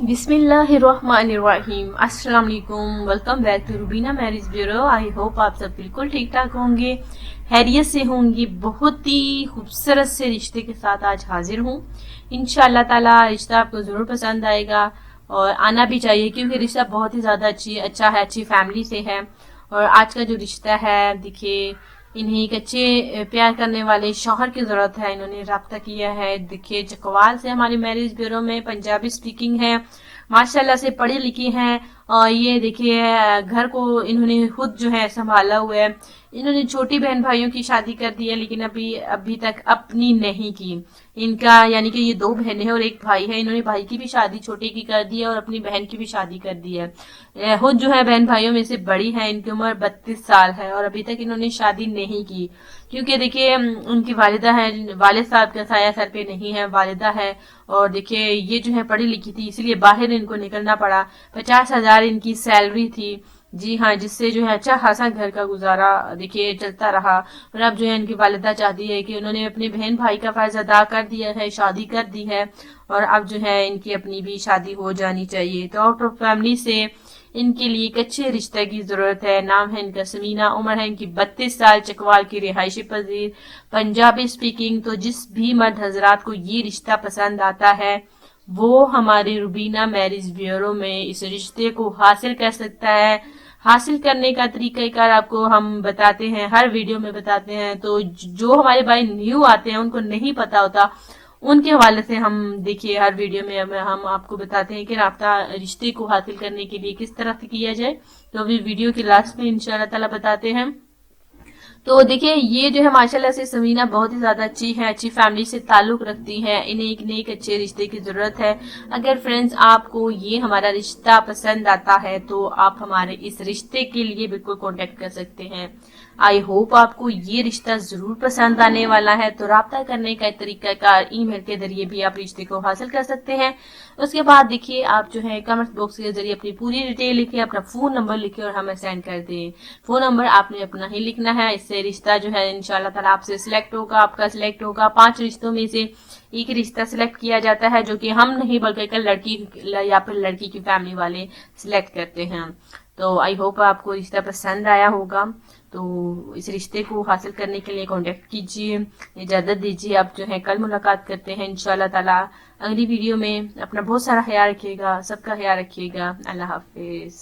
बिस्मिल्लाहिर्रहमानिर्रहीम। अस्सलाम वालेकुम, welcome back to Rubina marriage bureau. I hope आप सब बिल्कुल ठीक ठाक होंगे, हैरियत से होंगी। बहुत ही खूबसूरत से रिश्ते के साथ आज हाजिर हूँ। इंशाअल्लाह ताला रिश्ता आपको ज़रूर पसंद आएगा और आना भी चाहिए, क्योंकि रिश्ता बहुत ही ज़्यादा अच्छा है, अच्छी फैमिली से है। और आज का जो रिश्ता है, देखिए इन्हें एक अच्छे प्यार करने वाले शौहर की ज़रूरत है। इन्होंने रब्ता किया है, देखिए चकवाल से हमारी मैरिज ब्यूरो में, पंजाबी स्पीकिंग है, माशाल्लाह से पढ़ी लिखी हैं। और ये देखिए घर को इन्होंने खुद जो है संभाला हुआ है। इन्होंने छोटी बहन भाइयों की शादी कर दी है, लेकिन अभी तक अपनी नहीं की। इनका यानी कि ये 2 बहनें हैं और 1 भाई है। इन्होंने भाई की भी शादी छोटे की कर दी है और अपनी बहन की भी शादी कर दी है। खुद जो है बहन भाइयों में से बड़ी है, इनकी उम्र 32 साल है और अभी तक इन्होंने शादी नहीं की, क्योंकि देखिए उनकी वालिदा है, वालिद साहब का साया सर पे नहीं है, वालिदा है। और देखिए ये जो है पढ़ी लिखी थी, इसलिए बाहर इनको निकलना पड़ा। 50,000 इनकी सैलरी थी, जी हाँ, जिससे जो है अच्छा खासा घर का गुजारा देखिए चलता रहा। और अब जो है इनकी वालिदा चाहती है कि उन्होंने अपने बहन भाई का फर्ज अदा कर दिया है, शादी कर दी है और अब जो है इनकी अपनी भी शादी हो जानी चाहिए। तो आउट ऑफ फैमिली से इनके लिए एक अच्छे रिश्ते की जरूरत है। नाम है इनका समीना, उम्र है इनकी 32 साल, चकवाल की रिहायशी पजीर, पंजाबी स्पीकिंग। तो जिस भी मर्द हजरात को ये रिश्ता पसंद आता है, वो हमारे रुबीना मैरिज ब्यूरो में इस रिश्ते को हासिल कर सकता है। हासिल करने का तरीकाकार आपको हम बताते हैं, हर वीडियो में बताते हैं। तो जो हमारे भाई न्यू आते हैं, उनको नहीं पता होता, उनके हवाले से हम देखिए हर वीडियो में हम आपको बताते हैं कि राब्ता रिश्ते को हासिल करने के लिए किस तरह से किया जाए। तो अभी वीडियो के लास्ट में इंशाअल्लाह ताला बताते हैं। तो देखिए ये जो है माशाल्लाह से समीना बहुत ही ज्यादा अच्छी है, अच्छी फैमिली से ताल्लुक रखती है। इन्हें एक अच्छे रिश्ते की जरूरत है। अगर फ्रेंड्स आपको ये हमारा रिश्ता पसंद आता है, तो आप हमारे इस रिश्ते के लिए बिल्कुल कांटेक्ट कर सकते हैं। आई होप आपको ये रिश्ता जरूर पसंद आने वाला है। तो राब्ता करने का तरीकाकार ईमेल के जरिए भी आप रिश्ते को हासिल कर सकते हैं। उसके बाद देखिए आप जो है कमेंट बॉक्स के जरिए अपनी पूरी डिटेल लिखे, अपना फोन नंबर लिखे और हमें सेंड कर दें। फोन नंबर आपने अपना ही लिखना है, इससे रिश्ता जो है इंशाल्लाह ताला आपसे सिलेक्ट होगा, आपका सिलेक्ट होगा। 5 रिश्तों में से एक रिश्ता सिलेक्ट किया जाता है, जो कि हम नहीं बल्कि लड़की या फिर लड़की की फैमिली वाले सिलेक्ट करते हैं। तो आई होप आपको रिश्ता पसंद आया होगा। तो इस रिश्ते को हासिल करने के लिए कांटेक्ट कीजिए, इजाजत दीजिए। आप जो है कल मुलाकात करते हैं इंशाल्लाह ताला अगली वीडियो में। अपना बहुत सारा ख्याल रखिएगा, सबका ख्याल रखिएगा। अल्लाह हाफिज।